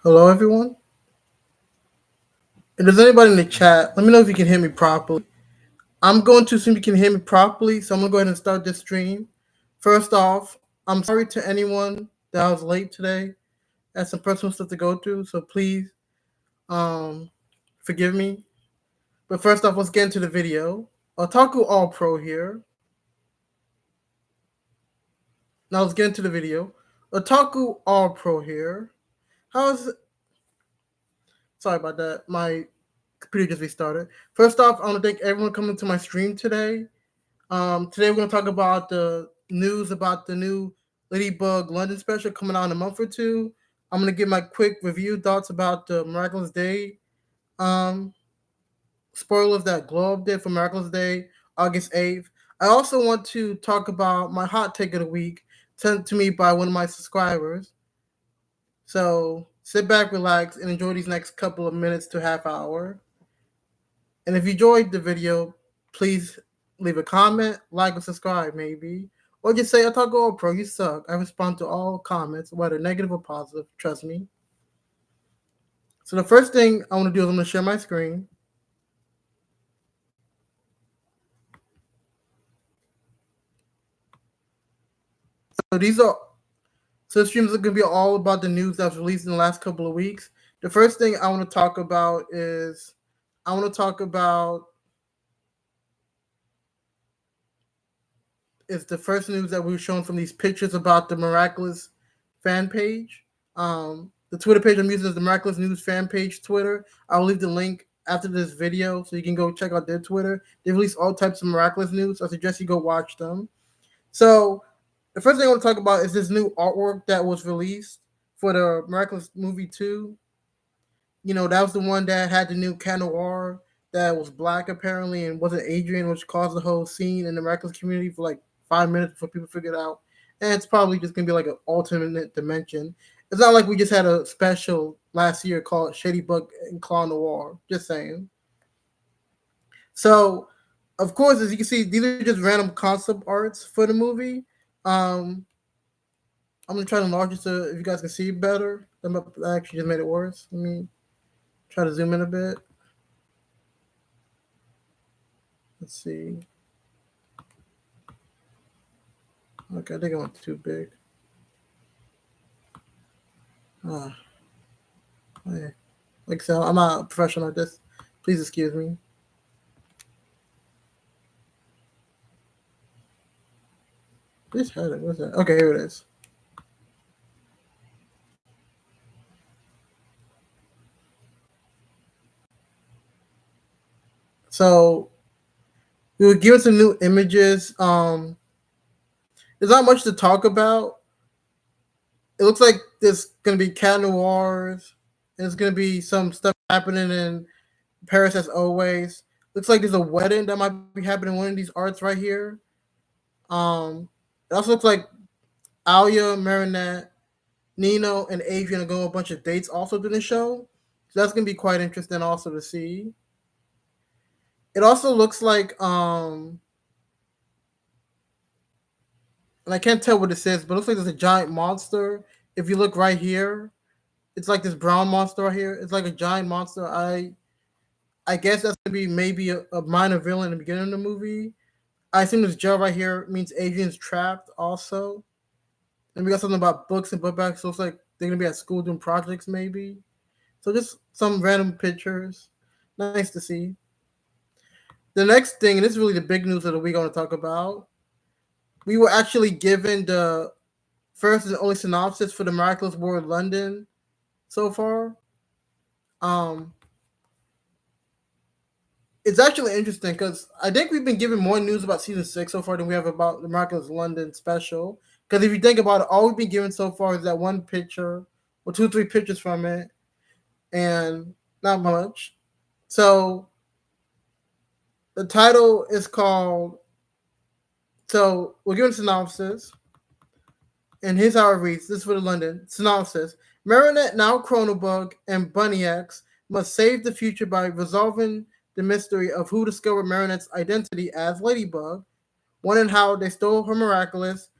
Hello, everyone. If there's anybody in the chat, let me know if you can hear me properly. I'm going to assume you can hear me properly, so I'm going to go ahead and start this stream. First off, I'm sorry to anyone that I was late today. I had some personal stuff to go through, so please um, forgive me. But first off, let's get into the video. Otaku All Pro here. Now let's get into the video. Otaku All Pro here. How's it? Sorry about that. My computer just restarted. First off, I want to thank everyone coming to my stream today. Today we're going to talk about the news about the new Ladybug London special coming out in a month or two. I'm going to give my quick review thoughts about the Miraculous Day um, spoilers that Glow Up did for Miraculous Day, August 8th. I also want to talk about my hot take of the week sent to me by one of my subscribers. So sit back, relax, and enjoy these next couple of minutes to half hour. And if you enjoyed the video, please leave a comment, like, or subscribe, maybe. Or just say, Otaku Pro, you suck. I respond to all comments, whether negative or positive. Trust me. So the first thing I want to do is I'm going to share my screen. So the streams are going to be all about the news that was released in the last couple of weeks. The first thing I want to talk about is the first news that we were shown from these pictures about the Miraculous fan page. The Twitter page I'm using is the Miraculous News fan page Twitter. I'll leave the link after this video so you can go check out their Twitter. They release all types of Miraculous news. I suggest you go watch them. So the first thing I want to talk about is this new artwork that was released for the Miraculous movie 2. You know, that was the one that had the new Cat Noir that was black apparently and wasn't Adrian, which caused the whole scene in the Miraculous community for like 5 minutes before people figured it out. And it's probably just gonna be like an alternate dimension. It's not like we just had a special last year called Shady Bug and Claw Noir. Just saying. So, of course, as you can see, these are just random concept arts for the movie. Um, I'm gonna try to enlarge it so if you guys can see better. I actually just made it worse. Let me try to zoom in a bit. Let's see. Okay, I think I went too big. Uh, yeah. Like I said, I'm not a professional at this. Please excuse me. This had it. What's that? Okay, here it is. So we were given some new images. There's not much to talk about. It looks like there's gonna be cat noirs, and there's gonna be some stuff happening in Paris as always. Looks like there's a wedding that might be happening in one of these arts right here. It also looks like Alia, Marinette, Nino, and Adrian are going on a bunch of dates also during the show. So that's gonna be quite interesting also to see. It also looks like and I can't tell what this is, but it looks like there's a giant monster. If you look right here, it's like this brown monster right here. It's like a giant monster. I guess that's gonna be maybe a minor villain in the beginning of the movie. I assume this gel right here means Adrian's trapped also. And we got something about books and book bags. So it looks like they're gonna be at school doing projects maybe. So just some random pictures. Nice to see. The next thing, and this is really the big news of the week I want to talk about. We were actually given the first and only synopsis for the Miraculous World London so far. Um, it's actually interesting because I think we've been given more news about season 6 so far than we have about the Miraculous London special. Because if you think about it, all we've been given so far is that one picture or 2 or 3 pictures from it, and not much. So the title is called. So we're given synopsis, and here's how it reads. This is for the London synopsis. Marinette, now Chronobug, and Bunny X must save the future by resolving the mystery of who discovered Marinette's identity as Ladybug. When and how they stole her Miraculous.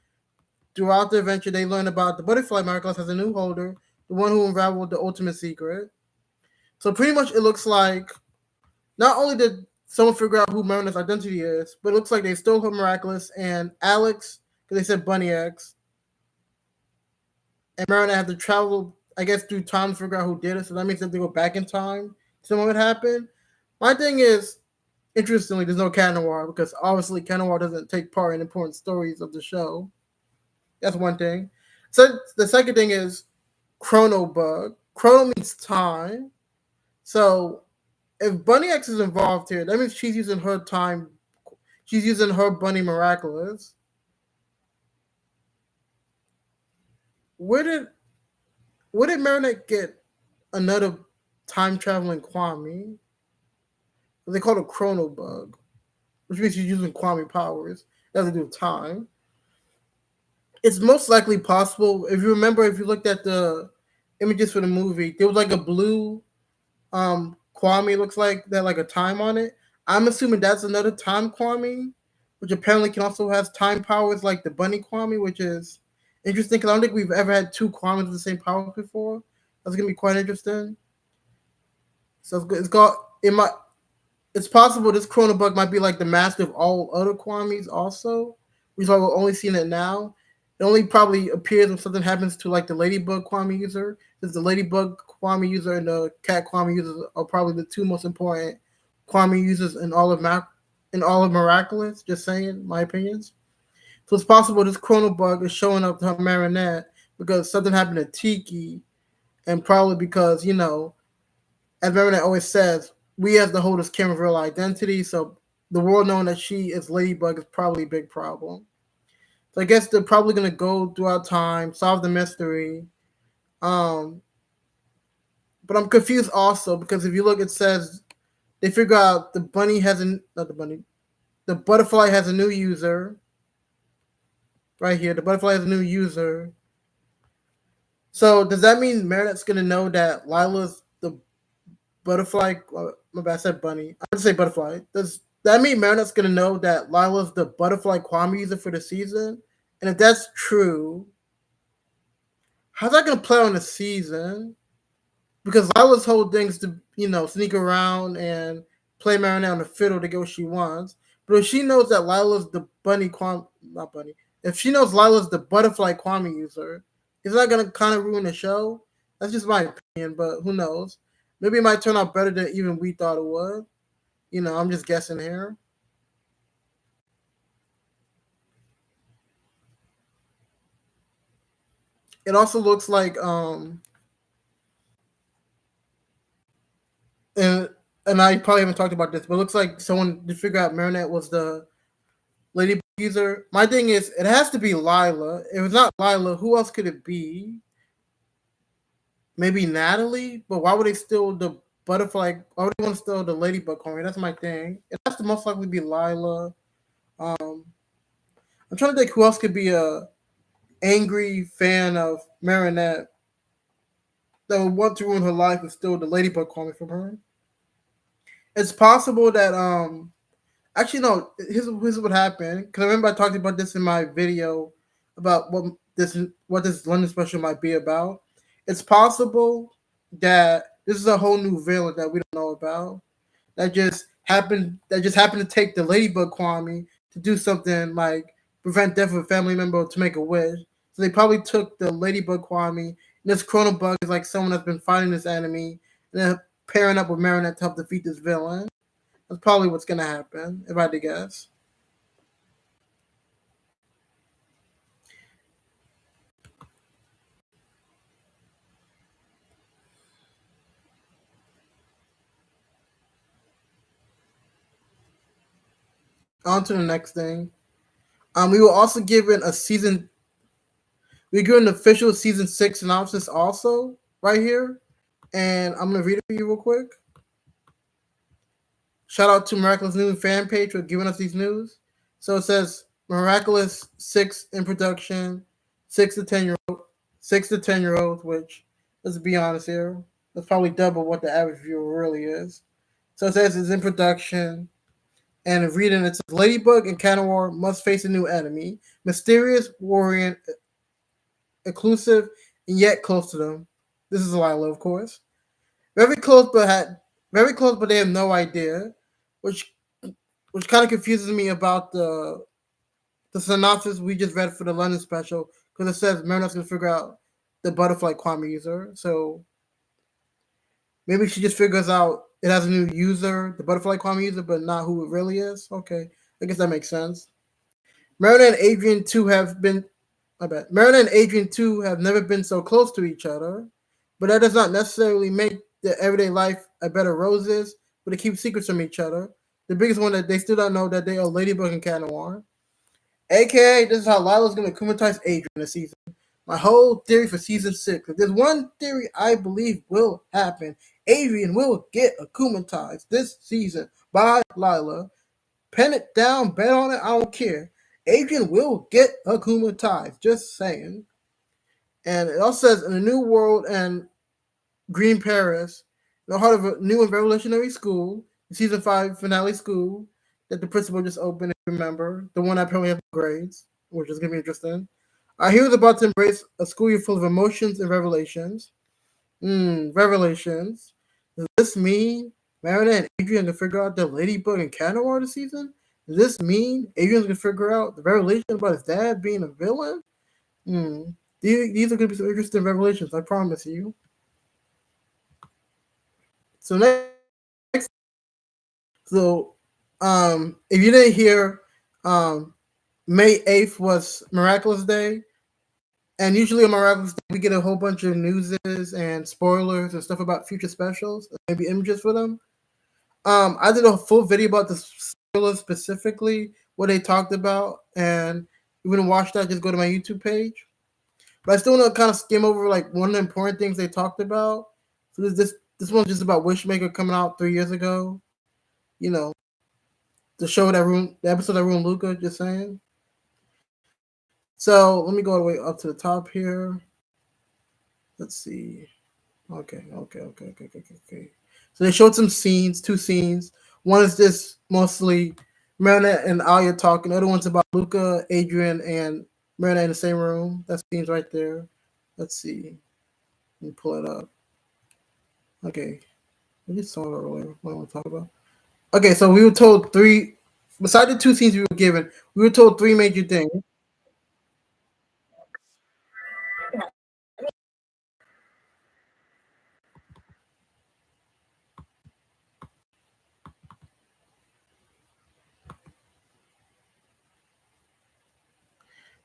Throughout the adventure, they learn about the Butterfly Miraculous has a new holder, the one who unraveled the ultimate secret. So pretty much it looks like not only did someone figure out who Marionette's identity is, but it looks like they stole her Miraculous and Alex, because they said Bunny X, and Marinette had to travel, I guess, through time to figure out who did it. So that means they have to go back in time to know what happened. My thing is, interestingly, there's no Cat Noir because obviously Cat Noir doesn't take part in important stories of the show. That's one thing. So the second thing is Chrono Bug. Chrono means time. So if Bunny X is involved here, that means she's using her time. She's using her Bunny Miraculous. Where did Marinette get another time traveling Kwame? They call it Chrono Bug, which means she's using Kwame powers. It has to do with time. It's most likely possible. If you remember, if you looked at the images for the movie, there was like a blue Kwame, looks like that, like a time on it. I'm assuming that's another time Kwame, which apparently can also has time powers like the Bunny Kwame, which is interesting because I don't think we've ever had two Kwames with the same powers before. That's gonna be quite interesting. So it's got it might. It's possible this Chronobug might be like the master of all other Kwames also. Which is why we're only seeing it now. It only probably appears when something happens to like the Ladybug Kwame user. Since the Ladybug Kwame user and the Cat Kwame users are probably the two most important Kwame users in all of Miraculous. Just saying, my opinions. So it's possible this Chronobug is showing up to her Marinette because something happened to Tiki, and probably because, as Marinette always says, we as the holders can't reveal identity, so the world knowing that she is Ladybug is probably a big problem. So I guess they're probably gonna go throughout time, solve the mystery. But I'm confused also because if you look, it says they figure out the butterfly has a new user. Right here, the butterfly has a new user. So does that mean Marinette's gonna know that Lila's the butterfly? My bad, I said bunny. I would say butterfly. Does that mean Marinette's gonna know that Lila's the butterfly Kwame user for the season? And if that's true, how's that gonna play on the season? Because Lila's whole thing is to, sneak around and play Marinette on the fiddle to get what she wants. But if she knows that Lila's the not bunny. If she knows Lila's the butterfly Kwame user, is that gonna kind of ruin the show? That's just my opinion, but who knows? Maybe it might turn out better than even we thought it would. I'm just guessing here. It also looks like and I probably haven't talked about this, but it looks like someone to figure out Marinette was the Ladybug user. My thing is, it has to be Lila. If it's not Lila, who else could it be? Maybe Natalie, but why would they steal the butterfly? Why would they want to steal the Ladybug coin? That's my thing. It has to most likely be Lila. I'm trying to think who else could be a angry fan of Marinette that would want to ruin her life and steal the Ladybug coin from her. It's possible that actually no. Here's what happened. Because I remember I talked about this in my video about what this London special might be about. It's possible that this is a whole new villain that we don't know about. That just happened to take the Ladybug Kwame to do something like prevent death of a family member to make a wish. So they probably took the Ladybug Kwame, and this Chronobug is like someone that's been fighting this enemy, and then pairing up with Marinette to help defeat this villain. That's probably what's gonna happen, if I had to guess. On to the next thing. We were also given a season. We given an official season 6 synopsis also right here, and I'm gonna read it for you real quick. Shout out to Miraculous News fan page for giving us these news. So it says Miraculous 6 in production, 6 to 10 year olds, which let's be honest here, that's probably double what the average viewer really is. So it says it's in production. And reading it says Ladybug and Cat Noir must face a new enemy, mysterious, warrior, exclusive, and yet close to them. This is Lila, of course. Very close, but very close, but they have no idea, which which kind of confuses me about the synopsis we just read for the London special because it says Marinette's gonna figure out the butterfly quantum user. So maybe she just figures out it has a new user, the butterfly quantum user, but not who it really is. Okay, I guess that makes sense. Marinette and Adrian too have been. I bet Marinette and Adrian too have never been so close to each other, but that does not necessarily make their everyday life a bed of roses. But they keep secrets from each other. The biggest one that they still don't know that they are Ladybug and Cat Noir. AKA, this is how Lila's gonna kumatize Adrian this season. My whole theory for season 6. If there's one theory I believe will happen, Adrian will get akumatized this season by Lila. Pen it down, bet on it, I don't care. Adrian will get akumatized, just saying. And it also says in a new world and Green Paris, in the heart of a new and revolutionary school, season 5 finale school, that the principal just opened, if you remember, the one that apparently has grades, which is going to be interesting. Our hero is about to embrace a school year full of emotions and revelations. Revelations. Does this mean Marinette and Adrian can figure out the Ladybug and Cat Noir this season? Does this mean Adrian's gonna figure out the revelation about his dad being a villain? Hmm. These are gonna be some interesting revelations, I promise you. So so if you didn't hear, um, May 8th was Miraculous Day. And usually on Miraculous Day, we get a whole bunch of newses and spoilers and stuff about future specials, maybe images for them. I did a full video about the spoilers specifically, what they talked about, and if you want to watch that, just go to my YouTube page. But I still want to kind of skim over like one of the important things they talked about. So this one's just about Wishmaker coming out 3 years ago. You know, the show that ruined the episode that ruined Luca. Just saying. So let me go all the way up to the top here. Let's see. Okay. So they showed some scenes, two scenes. One is just mostly Marinette and Alia talking. The other one's about Luca, Adrian, and Marinette in the same room. That scene's right there. Let's see. Let me pull it up. Okay. I just saw it earlier. What I want to talk about. Okay, so we were told three. Beside the two scenes we were given, we were told three major things.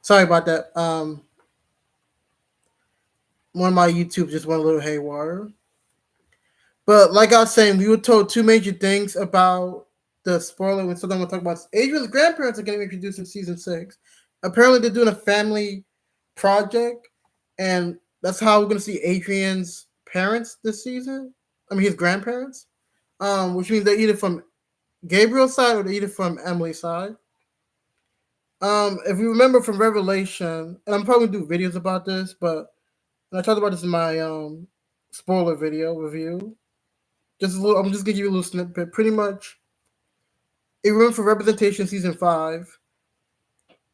Sorry about that. One of my YouTube just went a little haywire. But like I was saying, we were told two major things about the spoiler when something we'll talk about. Adrian's grandparents are getting introduced in season 6. Apparently, they're doing a family project, and that's how we're gonna see Adrian's parents this season. I mean, his grandparents, which means they're either from Gabriel's side or they're either from Emily's side. If you remember from Revelation, and I'm probably gonna do videos about this, but and I talked about this in my spoiler video review. Just a little. I'm just gonna give you a little snippet. Pretty much, a room for representation season 5.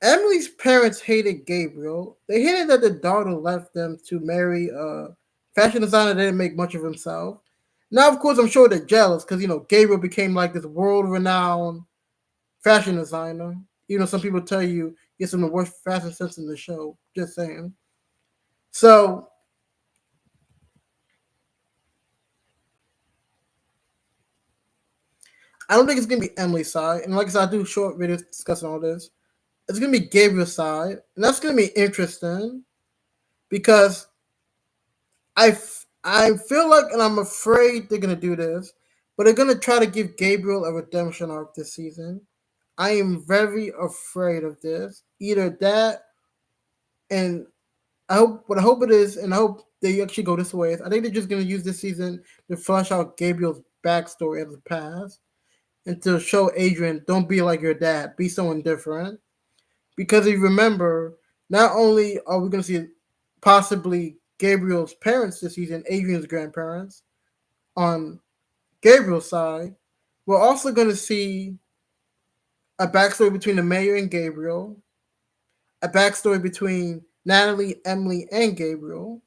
Emily's parents hated Gabriel. They hated that the daughter left them to marry a fashion designer that didn't make much of himself. Now, of course, I'm sure they're jealous because Gabriel became like this world-renowned fashion designer. Some people tell you he's some of the worst fashion sense in the show. Just saying. So I don't think it's gonna be Emily's side. And like I said, I do short videos discussing all this. It's gonna be Gabriel's side, and that's gonna be interesting because I feel like, and I'm afraid they're gonna do this, but they're gonna try to give Gabriel a redemption arc this season. I am very afraid of this. Either that, and I hope it is, and I hope they actually go this way. I think they're just gonna use this season to flesh out Gabriel's backstory of the past and to show Adrian, don't be like your dad, be someone different. Because if you remember, not only are we going to see possibly Gabriel's parents this season, Adrian's grandparents on Gabriel's side, we're also going to see a backstory between the mayor and Gabriel, a backstory between Natalie, Emily, and Gabriel.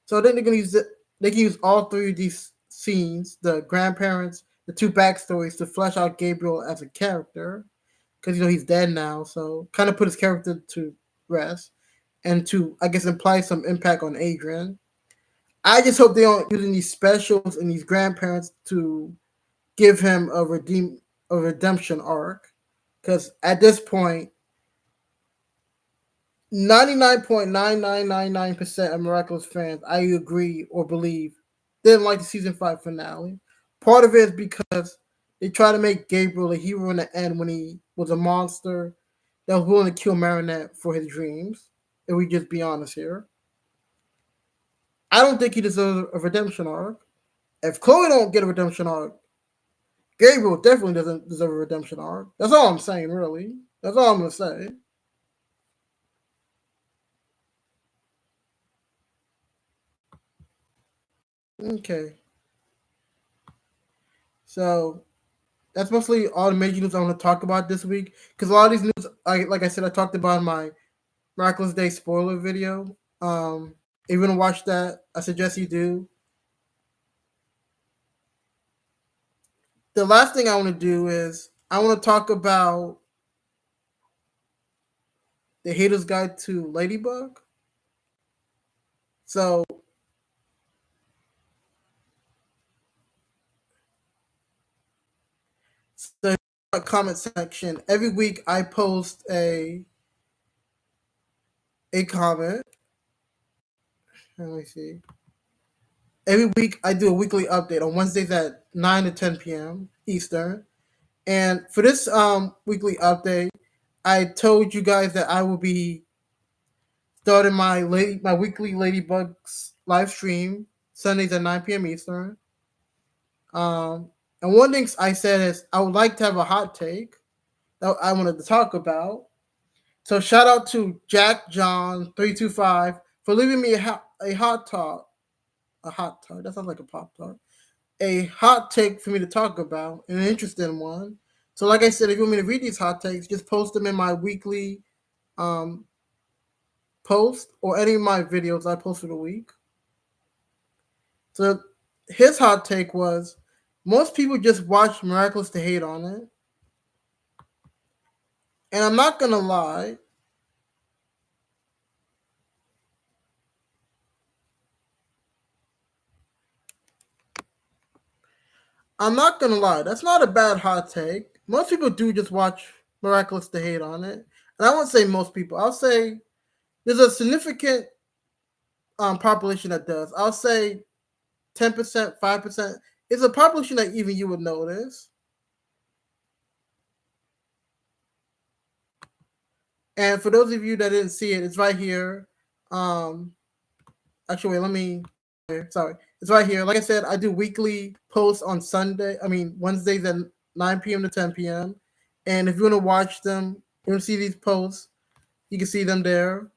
So I think they're going to use they can use all three of these scenes, the grandparents, the two backstories, to flesh out Gabriel as a character, because he's dead now, so kind of put his character to rest, and to, I guess, imply some impact on Adrian. I just hope they aren't using these specials and these grandparents to give him a redemption arc, because at this point, 99.9999% of Miraculous fans, I agree or believe, didn't like the season 5 finale. Part of it is because they try to make Gabriel a hero in the end when he was a monster that was willing to kill Marinette for his dreams. If we just be honest here, I don't think he deserves a redemption arc. If Chloe don't get a redemption arc, Gabriel definitely doesn't deserve a redemption arc. That's all I'm saying, really. That's all I'm gonna say. Okay, so that's mostly all the major news I want to talk about this week. Because a lot of these news, like I said, I talked about in my Miraculous Day spoiler video. If you want to watch that, I suggest you do. The last thing I want to do is I want to talk about the Hater's Guide to Ladybug. So the comment section, every week I post a comment. Let me see. Every week I do a weekly update on Wednesdays at 9 to 10 p.m. Eastern. And for this weekly update, I told you guys that I will be starting my weekly Ladybugs live stream Sundays at 9 p.m. Eastern. And one thing I said is I would like to have a hot take that I wanted to talk about. So shout out to Jack John 325 for leaving me a hot talk. A hot talk. That sounds like a pop talk. A hot take for me to talk about, an interesting one. So, like I said, if you want me to read these hot takes, just post them in my weekly um, post or any of my videos I post for the week. So, his hot take was most people just watch Miraculous to hate on it. And I'm not going to lie, that's not a bad hot take. Most people do just watch Miraculous to hate on it. And I won't say most people. I'll say there's a significant population that does. I'll say 10%, 5%. It's a population that even you would notice. And for those of you that didn't see it, it's right here. Actually, wait, let me. Sorry, it's right here. Like I said, I do weekly posts on Wednesdays at 9 p.m. to 10 p.m. And if you want to watch them, you want to see these posts, you can see them there.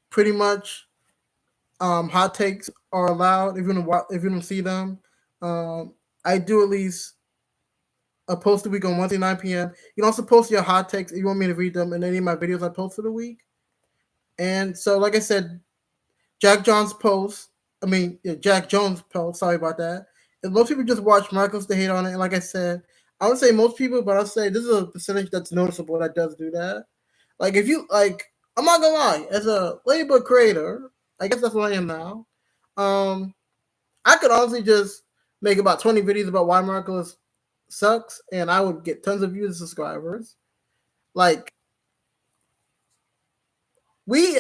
Pretty much, hot takes are allowed if you want to see them. I do at least a post a week on Wednesday 9 p.m. You can also post your hot takes if you want me to read them in any of my videos I post for the week. And so, like I said, Jack Jones post. Jack Jones post. Sorry about that. And most people just watch Miraculous to hate on it. And like I said, I would say most people, but I'll say this is a percentage that's noticeable that does do that. Like if you like, I'm not gonna lie. As a Ladybug creator, I guess that's what I am now. I could honestly just make about 20 videos about why Miraculous sucks, and I would get tons of views and subscribers. Like we,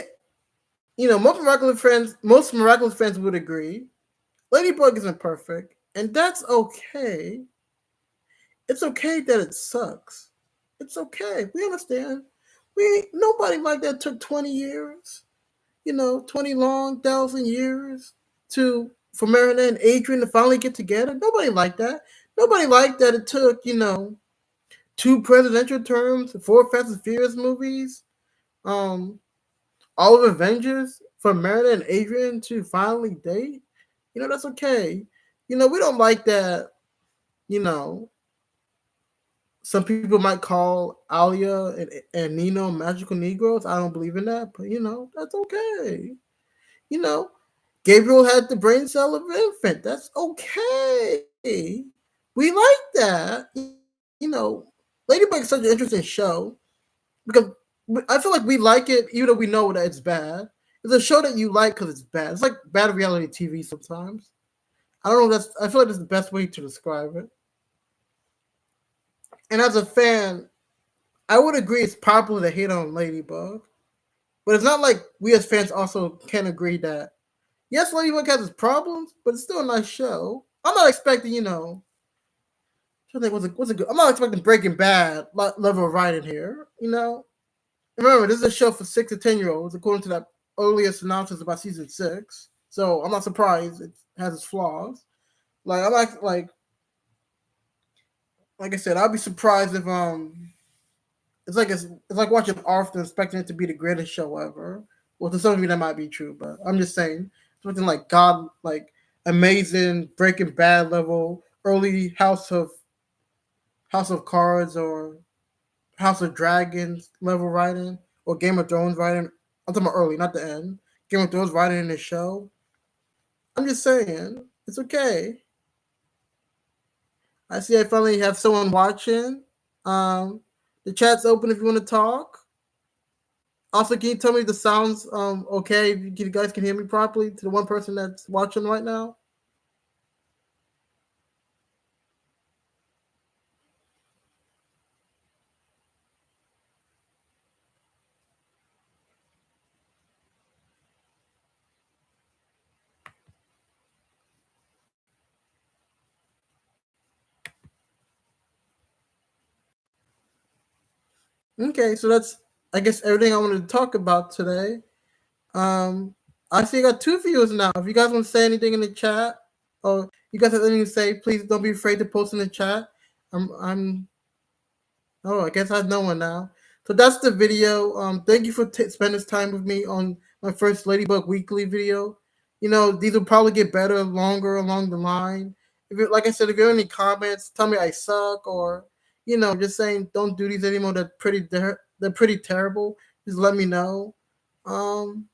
most Miraculous fans would agree. Ladybug isn't perfect, and that's okay. It's okay that it sucks. It's okay. We understand. Nobody like that took 20 years, 20,000 years for Marinette and Adrian to finally get together. Nobody liked that. Nobody liked that it took, 2 presidential terms, 4 Fast and Furious movies, all of Avengers for Marinette and Adrian to finally date. That's okay. We don't like that, some people might call Alia and Nino magical Negroes. I don't believe in that, but that's okay. You know, Gabriel had the brain cell of an infant. That's okay. We like that. Ladybug is such an interesting show because I feel like we like it even though we know that it's bad. It's a show that you like because it's bad. It's like bad reality TV sometimes. I don't know. I feel like that's the best way to describe it. And as a fan, I would agree it's popular to hate on Ladybug, but it's not like we as fans also can agree that yes, Ladybug has its problems, but it's still a nice show. I'm not expecting, I think what's a good. I'm not expecting Breaking Bad level of writing here. Remember this is a show for 6 to 10 year olds, according to that earlier synopsis about season 6. So I'm not surprised it has its flaws. Like I'm like I said, I'd be surprised if it's like watching Arthur expecting it to be the greatest show ever. Well, to some of you that might be true, but I'm just saying something like God, like amazing Breaking Bad level, early House of Cards or House of Dragons level writing or Game of Thrones writing. I'm talking about early, not the end. Game of Thrones writing in the show. I'm just saying it's okay. I see I finally have someone watching. Um, the chat's open if you want to talk. Also, can you tell me the sounds okay? If you guys can hear me properly to the one person that's watching right now? Okay, so that's I guess everything I wanted to talk about today. Um, I see I got two viewers now. If you guys want to say anything in the chat, or you guys have anything to say, please don't be afraid to post in the chat. I'm Oh, I guess I have no one now. So that's the video. Thank you for spending this time with me on my first Ladybug Weekly video. These will probably get better, longer along the line. Like I said, if you have any comments, tell me I suck, or just saying don't do these anymore. They're pretty terrible. Just let me know. Um,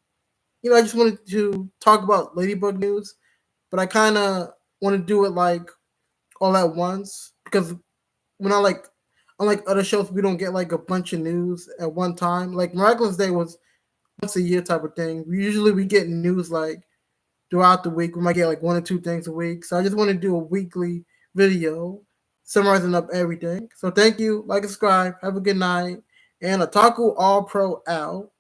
I just wanted to talk about Ladybug news, but I kind of want to do it like all at once because we're not like unlike other shows, we don't get like a bunch of news at one time. Like Miraculous Day was once a year type of thing. We get news like throughout the week. We might get like one or two things a week. So I just want to do a weekly video summarizing up everything. So thank you. Like and subscribe. Have a good night. And Otaku All Pro out.